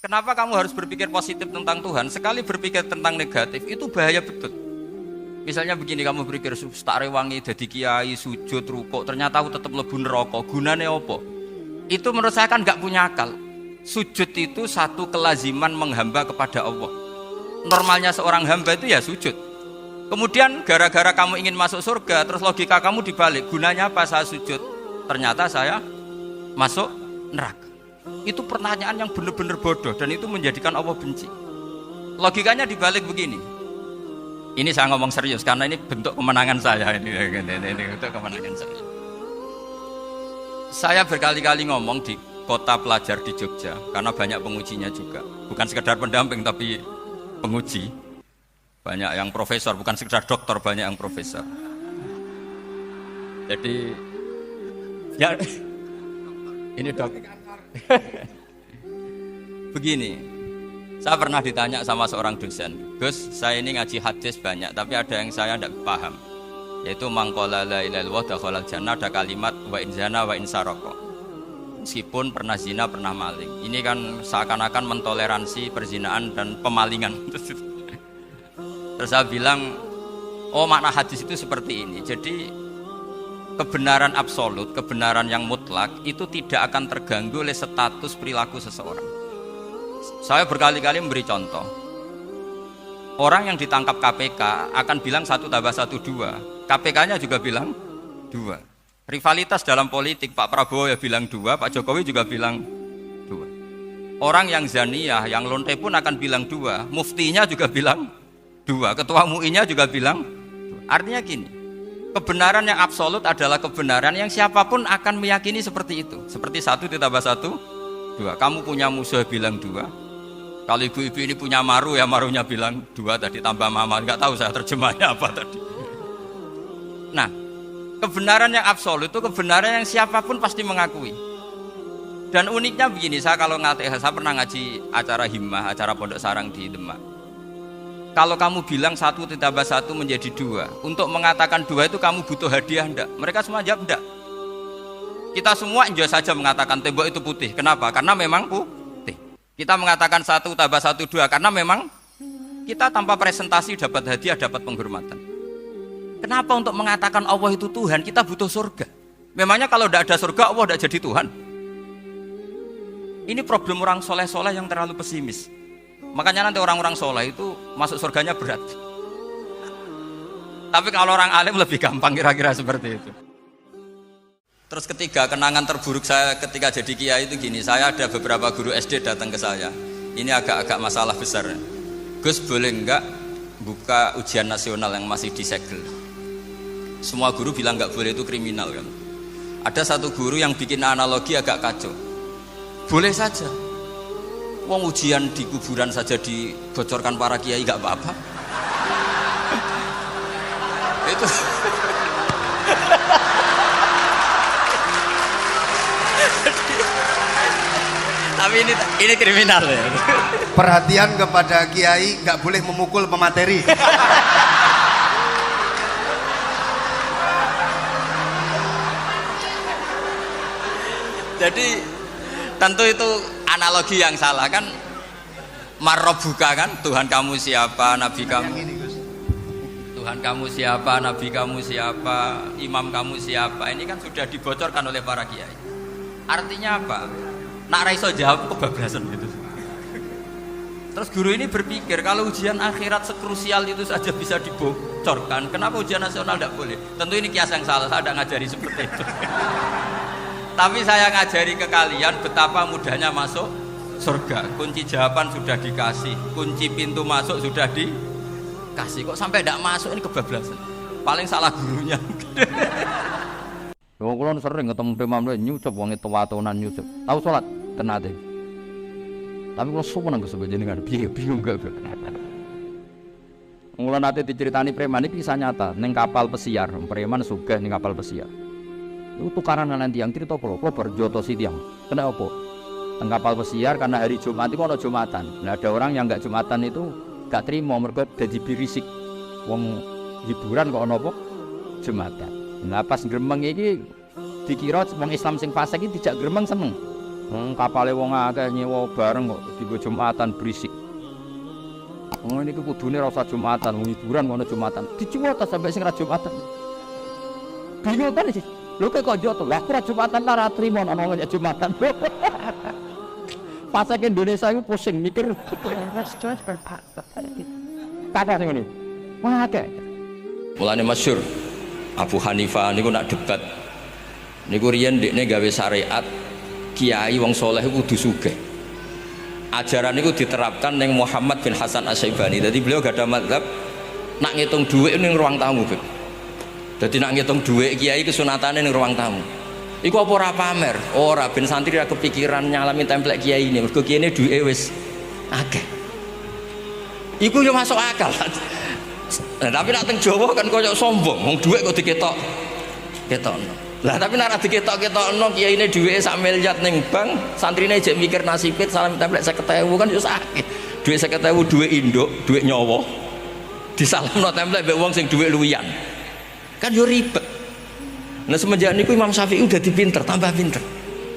Kenapa kamu harus berpikir positif tentang Tuhan? Sekali berpikir tentang negatif itu bahaya betul. Misalnya begini, kamu berpikir tak rewangi jadi kiai, sujud, rukuk, ternyata aku tetap mlebu neraka. Gunane apa? Itu menurut saya kan nggak punya akal. Sujud itu satu kelaziman menghamba kepada Allah. Normalnya seorang hamba itu ya sujud. Kemudian gara-gara kamu ingin masuk surga, terus logika kamu dibalik. Gunanya apa saya sujud? Ternyata saya masuk neraka. Itu pertanyaan yang benar-benar bodoh dan itu menjadikan Allah benci. Logikanya dibalik begini. Ini saya ngomong serius karena ini bentuk kemenangan saya ini bentuk kemenangan saya. Saya berkali-kali ngomong di kota pelajar di Jogja karena banyak pengujinya juga. Bukan sekedar pendamping tapi penguji. Banyak yang profesor, bukan sekedar dokter, banyak yang profesor. Jadi ya ini dok. Begini, saya pernah ditanya sama seorang dosen, Gus, saya ini ngaji hadis banyak, tapi ada yang saya tidak paham, yaitu mangkola la ilaha illallah dakhalal jannah, ada kalimat wa in zana wa in saraka. Meskipun pernah zina, pernah maling. Ini kan seakan-akan mentoleransi perzinaan dan pemalingan. Terus saya bilang, oh makna hadis itu seperti ini. Jadi kebenaran absolut, kebenaran yang mutlak itu tidak akan terganggu oleh status perilaku seseorang. Saya berkali-kali memberi contoh. Orang yang ditangkap KPK akan bilang 1+1 2. KPK-nya juga bilang 2. Rivalitas dalam politik, Pak Prabowo ya bilang 2, Pak Jokowi juga bilang 2. Orang yang zaniyah, yang lonte pun akan bilang 2. Muftinya juga bilang 2. Ketua MUI-nya juga bilang 2. Artinya gini, kebenaran yang absolut adalah kebenaran yang siapapun akan meyakini seperti itu. Seperti 1+1 2. Kamu punya musuh bilang 2. Kalau ibu-ibu ini punya maru ya marunya bilang 2 tadi tambah mama. Enggak tahu saya terjemahnya apa tadi. Nah, kebenaran yang absolut itu kebenaran yang siapapun pasti mengakui. Dan uniknya begini, saya kalau saya pernah ngaji acara himmah, acara pondok sarang di Demak. Kalau kamu bilang 1+1 menjadi 2, untuk mengatakan 2 itu kamu butuh hadiah enggak? Mereka semua jawab enggak. Kita semua enjoy saja mengatakan tembok itu putih. Kenapa? Karena memang putih. Kita mengatakan 1+1 2 karena memang kita tanpa presentasi dapat hadiah, dapat penghormatan. Kenapa untuk mengatakan Allah itu Tuhan kita butuh surga? Memangnya kalau tidak ada surga Allah tidak jadi Tuhan? Ini problem orang soleh-soleh yang terlalu pesimis. Makanya nanti orang-orang soleh itu masuk surganya berat. Tapi kalau orang alim lebih gampang kira-kira seperti itu. Terus ketiga, kenangan terburuk saya ketika jadi kiai itu gini. Saya ada beberapa guru SD datang ke saya. Ini agak-agak masalah besar. Gus, boleh enggak buka ujian nasional yang masih disegel? Semua guru bilang enggak boleh, itu kriminal kan. Ada satu guru yang bikin analogi agak kacau. Boleh saja. Wong ujian di kuburan saja dibocorkan para kiai enggak apa-apa. Itu tapi ini kriminal ya. Perhatian kepada kiai, nggak boleh memukul pemateri. Jadi tentu itu analogi yang salah kan. Marrobuka kan, Tuhan kamu siapa, nabi kamu. Tuhan kamu siapa, nabi kamu siapa, imam kamu siapa. Ini kan sudah dibocorkan oleh para kiai. Artinya apa? Nak raiso jawab kebablasan gitu. Terus guru ini berpikir kalau ujian akhirat sekrusial itu saja bisa dibocorkan, kenapa ujian nasional tidak boleh? Tentu ini kias yang salah, saya tidak ngajari seperti itu. Tapi saya ngajari ke kalian betapa mudahnya masuk surga. Kunci jawaban sudah dikasih, kunci pintu masuk sudah dikasih. Kok sampai tidak masuk, ini kebablasan. Paling salah gurunya. Wong kula sering ketemu imam nyucup wong tuwa-tuwanan nyucup. Tahu salat tenate. Tapi kula suwen nang jenengan bingung gak. Mula nate diceritani preman iki kisah nyata ning kapal pesiar, preman sugih ning kapal pesiar. Iku tukaran lan tiyang crita kula berjotosi tiyang. Kena apa? Teng kapal pesiar karena hari Jumat itu ana Jumatan. Nah ada orang yang enggak Jumatan itu gak terima mergo dadi birisik. Wong hiburan kok ana apa? Jumatan. Nah pas gremeng iki dikira wong Islam sing fasik iki dijak gremeng seneng. Kapale wong akeh nyewa bareng kok digo Jumatan berisik. Ini kudune ora usah Jumatan, wong hiburan ngono Jumatan. Dicuwot sampai sing ra Jumatan. Bingung kan sih. Lho kok joto, lah ora Jumatan ora trimo ana wong Jumatan. Pas ke Indonesia iku pusing mikir terus berpaksa. Kadang ngene. Wah akeh. Mulane masyhur Abu Hanifah niku nak debat. Niku riyen ndekne gawe syariat kiai wong soleh kudu sugih. Ajaran niku diterapkan ning Muhammad bin Hasan Asy-Syaibani. Dadi beliau gak ada mazhab nak ngitung dhuwit ning ruang tamu, Beb. Dadi nak ngitung dhuwit kiai kesunatane ning ruang tamu. Iku apa ora pamer? Ora ben santri ra kepikiran nyalami templek kiai ini. Mergo kiai ini dhuwite wis akeh. Iku yo masuk akal. Nah, tapi nak teng Jawa kan koyo sombong, wong dhuwit kok diketok. Ketokno. Lah tapi nek ora diketok-ketokno kiyaine dhuwite sak miliar ning bank, santrine jek mikir nasibit salam templek 50.000 kan yo sakit. Dhuwit 50.000 dhuwit induk, dhuwit nyawa. Disalamno templek mbek wong sing dhuwit luwian. Kan yo ribet. Nah semenjak niku Imam Syafi'i udah dipinter, tambah pinter.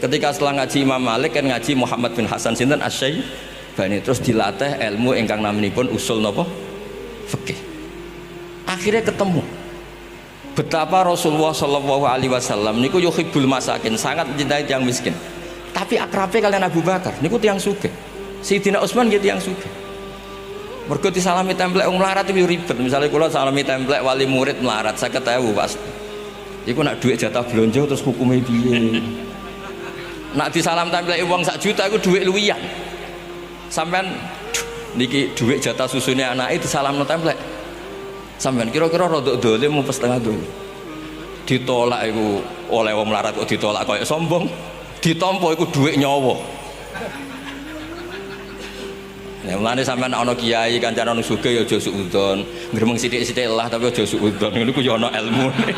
Ketika setelah ngaji Imam Malik kan ngaji Muhammad bin Hasan sinten Asy-Syaibani, terus dilatih ilmu ingkang naminipun usul napa? Fikih. Akhirnya ketemu betapa Rasulullah Shallallahu Alaihi Wasallam niku yuhibbul masakin, sangat mencintai tiang miskin. Tapi akrabnya kalian Abu Bakar niku tiang sugih. Sayyidina Utsman gitu tiang sugih. Mergo disalami templek wong melarat itu ribet. Misalnya kula salami templek wali murid melarat 50.000 Pak. Iku nak duit jatah blonjo terus hukumnya piye? Nak disalam templek wong 1 juta iku duit luwian. Sampean niki duit jatah susune anake disalamno templek. Sampeyan kira-kira rodok dolim mau setengah dolim. Ditolak iku oleh wong melarat kok ditolak koyo sombong. Ditampa iku dhuwit nyawa. Nek mulane sampeyan ana kiai kancane ana sugih ya aja suudzon. Gremeng sithik-sithik lah tapi aja suudzon. Niku ya ana ilmune.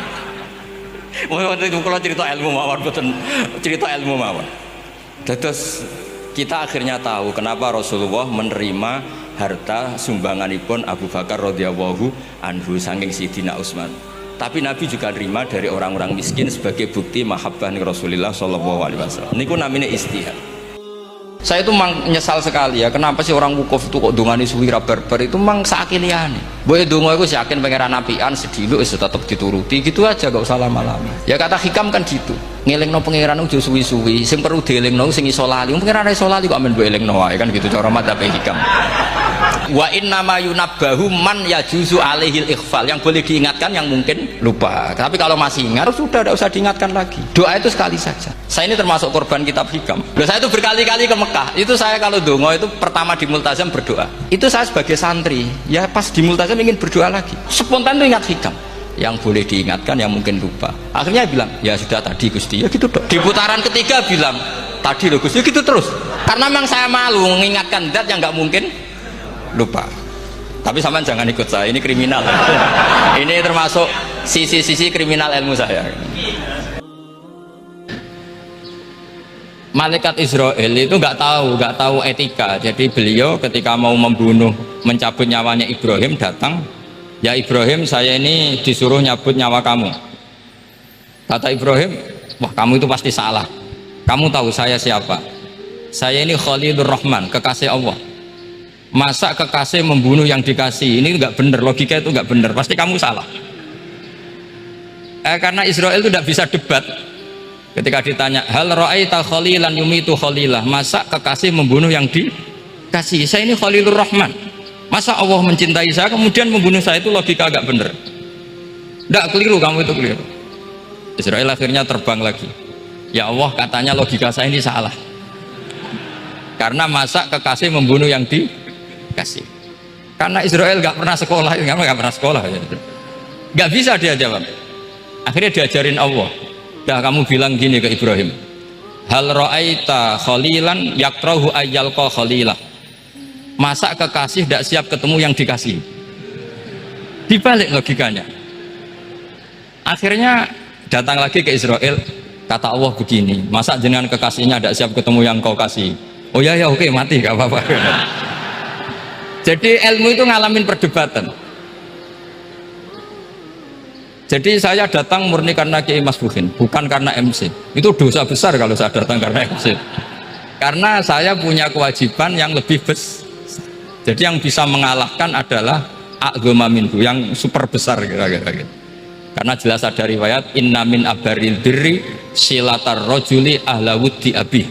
Wong itu kalau cerita ilmu mawon boten cerita ilmu mawon. Dados kita akhirnya tahu kenapa Rasulullah menerima harta sumbanganipun Abu Bakar radhiyallahu anhu saking Sidina Utsman. Tapi Nabi juga nerima dari orang-orang miskin sebagai bukti mahabbah ning Rasulullah sallallahu alaihi wasallam. Niku namanya istihad. Saya itu menyesal sekali ya, kenapa sih orang wukuf itu kok dungani suwi ra barbar itu mang sakiliane. Boe donga iku yakin pangeran apian sediluk wis tetep dituruti gitu aja gak usah lama-lama. Ya kata hikam kan gitu. Ngelingno pangeran aja suwi-suwi, sing perlu dielingno sing iso lali. Pangeran iso lali kok amen mbok elingno wae kan gitu cara madzhab hikam. Wa inna ma yunabbahu man yajuzu alaihil ikhfal, yang boleh diingatkan yang mungkin lupa. Tapi kalau masih ingat sudah tidak usah diingatkan lagi. Doa itu sekali saja. Saya ini termasuk korban kitab hikam. Saya itu berkali-kali ke Mekah. Itu saya kalau dongo itu pertama di Multazam berdoa. Itu saya sebagai santri, ya pas di Multazam ingin berdoa lagi. Spontan itu ingat hikam. Yang boleh diingatkan yang mungkin lupa. Akhirnya bilang, ya sudah tadi Gusti, ya gitu dong. Di putaran ketiga bilang, tadi loh Gusti, gitu terus. Karena memang saya malu mengingatkan zat yang nggak mungkin lupa. Tapi sampean jangan ikut saya, ini kriminal. Ini termasuk sisi-sisi kriminal ilmu saya. Malaikat Israel itu nggak tahu etika. Jadi beliau ketika mau membunuh, mencabut nyawanya Ibrahim datang, ya Ibrahim saya ini disuruh nyabut nyawa kamu. Kata Ibrahim, wah kamu itu pasti salah. Kamu tahu saya siapa? Saya ini Khalilur Rahman, kekasih Allah. Masa kekasih membunuh yang dikasih? Ini nggak benar, logika itu nggak benar, pasti kamu salah. Karena Israel itu tidak bisa debat. Ketika ditanya, hal ra'aita khalilan yumitu khalilah, masa kekasih membunuh yang dikasih? Saya ini Khalilur Rahman, masa Allah mencintai saya kemudian membunuh saya? Itu logika nggak benar. Nggak, keliru, kamu itu keliru. Israel akhirnya terbang lagi. Ya Allah, katanya logika saya ini salah. Karena masa kekasih membunuh yang dikasih. Karena Israel nggak pernah sekolah, nggak pernah sekolah, nggak bisa dia jawab. Akhirnya diajarin Allah. Dah kamu bilang gini ke Ibrahim, hal ra'aita khalilan yakrahu ayyalqa khalilah, masa kekasih tidak siap ketemu yang dikasih? Dibalik logikanya. Akhirnya datang lagi ke Israel, kata Allah begini, masa jenengan kekasihnya tidak siap ketemu yang kau kasih? Oh ya ya, oke, mati gak apa-apa. Jadi ilmu itu ngalamin perdebatan. Jadi saya datang murni karena Kiai Mas Bukin, bukan karena MC. Itu dosa besar kalau saya datang karena MC. Karena saya punya kewajiban yang lebih besar. Jadi yang bisa mengalahkan adalah a'dhama minhu, yang super besar kira-kira gitu. Karena jelas ada riwayat inna min abaril birri silatar rojuli ahla wuddi abi.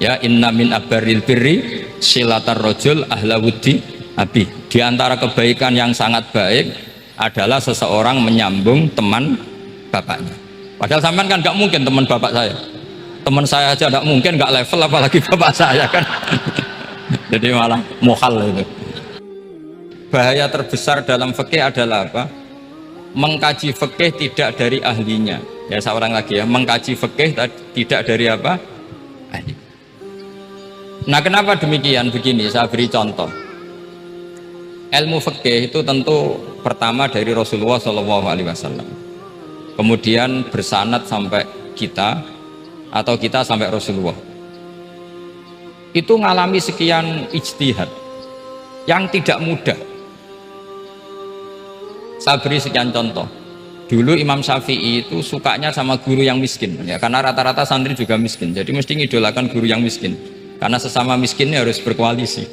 Ya, inna min abaril birri silatar rojul ahla wuddi abi. Di antara kebaikan yang sangat baik adalah seseorang menyambung teman bapaknya. Padahal sampean kan nggak mungkin teman bapak saya. Teman saya aja nggak mungkin, nggak level apalagi bapak saya kan. Jadi malah mohal itu. Bahaya terbesar dalam fikih adalah apa? Mengkaji fikih tidak dari ahlinya. Ya, seorang lagi ya, mengkaji fikih tidak dari apa? Ahli. Nah, kenapa demikian? Begini, saya beri contoh. Ilmu fikih itu tentu pertama dari Rasulullah SAW. Kemudian bersanad sampai kita atau kita sampai Rasulullah. Itu ngalami sekian ijtihad yang tidak mudah. Saya beri sekian contoh. Dulu Imam Syafi'i itu sukanya sama guru yang miskin, ya, karena rata-rata santri juga miskin. Jadi mesti ngidolakan guru yang miskin, karena sesama miskinnya harus berkoalisi.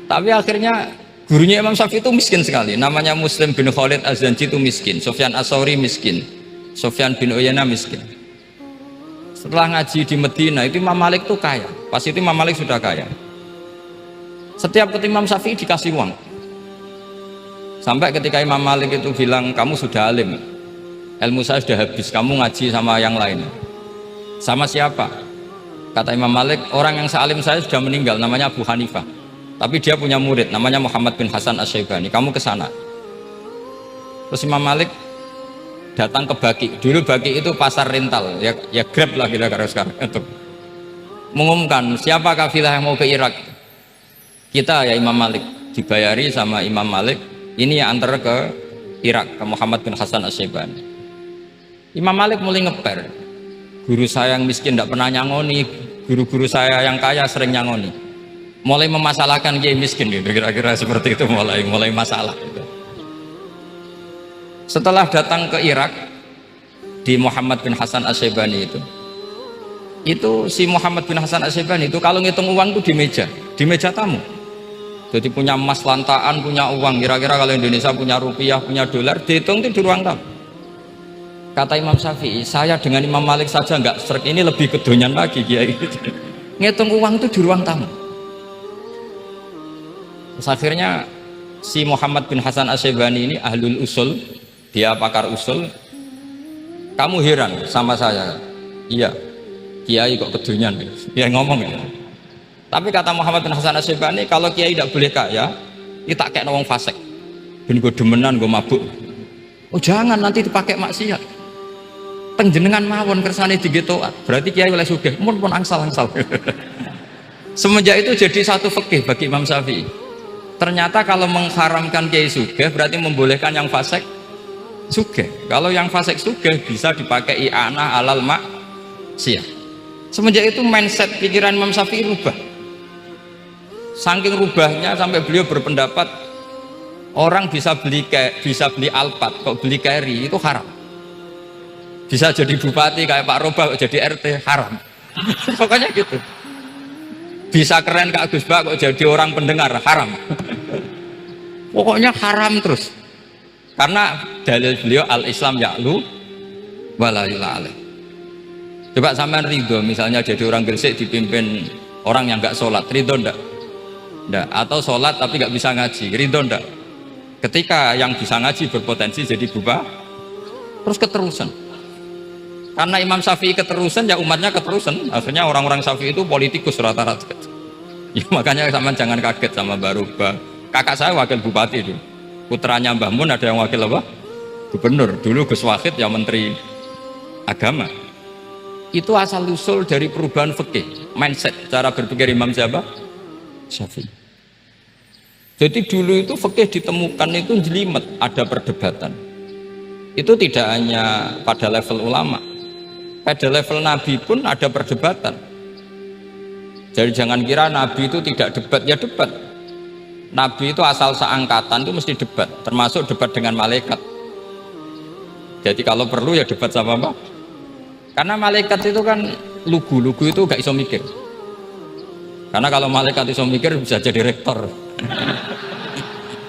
Tapi akhirnya gurunya Imam Syafi'i itu miskin sekali. Namanya Muslim bin Khalid Az-Zanji itu miskin, Sufyan As-Tsauri miskin, Sufyan bin Uyainah miskin. Setelah ngaji di Medina itu Imam Malik itu kaya. Pas itu Imam Malik sudah kaya. Setiap ketemu Imam Syafi'i dikasih uang. Sampai ketika Imam Malik itu bilang, kamu sudah alim, ilmu saya sudah habis, kamu ngaji sama yang lain. Sama siapa? Kata Imam Malik, orang yang sealim saya sudah meninggal, namanya Abu Hanifah. Tapi dia punya murid, namanya Muhammad bin Hasan Asy-Syaibani, kamu ke sana. Terus Imam Malik datang ke Baki. Dulu Baki itu pasar rental, ya Grab lah kira-kira sekarang. Untuk mengumumkan siapa kafilah yang mau ke Irak. Kita ya Imam Malik, dibayari sama Imam Malik. Ini yang antar ke Irak, ke Muhammad bin Hasan Asy-Syaibani. Imam Malik mulai ngeper. Guru saya yang miskin tidak pernah nyangoni, guru-guru saya yang kaya sering nyangoni. Mulai memasalahkan kiai miskin gitu, kira-kira seperti itu, mulai masalah gitu. Setelah datang ke Irak di Muhammad bin Hasan Asy-Syaibani itu si Muhammad bin Hasan Asy-Syaibani itu kalau ngitung uang itu di meja tamu. Jadi punya emas lantaan, punya uang. Kira-kira kalau Indonesia punya rupiah, punya dolar, dihitung itu di ruang tamu. Kata Imam Syafi'i, saya dengan Imam Malik saja nggak serik, ini lebih kedonyan lagi kiai. Ngitung uang itu di ruang tamu. Terus akhirnya si Muhammad bin Hasan Asy-Syaibani ini ahlul usul, dia pakar usul. Kamu heran sama saya? Iya, kiai kok kedonyan? Dia ngomong ya. Tapi kata Muhammad bin Hasan Asy-Syaibani, kalau kiai tidak boleh kaya, itu tak kayak wong fasik. Ben gue demenan, gue mabuk. Oh jangan, nanti dipakai maksiat. Penjenengan mawon kersane digetokan. Berarti kiai oleh sugih, pun angsal-angsal. Semenjak itu jadi satu fikih bagi Imam Syafi'i. Ternyata kalau mengharamkan kiai sugih berarti membolehkan yang fasik sugih. Kalau yang fasik sugih bisa dipakai i'anah alal maksiyah. Semenjak itu mindset pikiran Imam Syafi'i rubah. Saking rubahnya sampai beliau berpendapat orang bisa beli Alphard, kok beli carry itu haram. Bisa jadi bupati kayak Pak Roba, kok jadi RT haram. Pokoknya gitu. Bisa keren Kak Gus Bak, kok jadi orang pendengar haram. Pokoknya haram terus. Karena dalil beliau al-Islam ya'lu wala yula alaih. Coba sampean ridho misalnya jadi orang Gresik dipimpin orang yang nggak sholat, ridho ndak? Ndak. Atau sholat tapi nggak bisa ngaji, ridho ndak? Ketika yang bisa ngaji berpotensi jadi bupati, terus keterusan. Karena Imam Syafi'i keterusan, ya umatnya keterusan. Akhirnya orang-orang Syafi'i itu politikus rata-rata. Ya, makanya sampean jangan kaget sama Mbah Ruba. Kakak saya wakil bupati dulu. Putranya Mbah Mun ada yang wakil apa? Gubernur. Dulu Gus Wahid yang menteri agama. Itu asal usul dari perubahan fikih, mindset, cara berpikir Imam siapa? Syafi'i. Jadi dulu itu fikih ditemukan itu jelimet, ada perdebatan. Itu tidak hanya pada level ulama, pada level Nabi pun ada perdebatan. Jadi jangan kira Nabi itu tidak debat, ya debat. Nabi itu asal seangkatan itu mesti debat, termasuk debat dengan malaikat. Jadi kalau perlu ya debat sama apa? Karena malaikat itu kan lugu itu gak iso mikir. Karena kalau malaikat iso mikir bisa jadi rektor.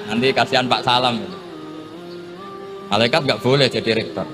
Nanti kasihan Pak Salam. Malaikat gak boleh jadi rektor.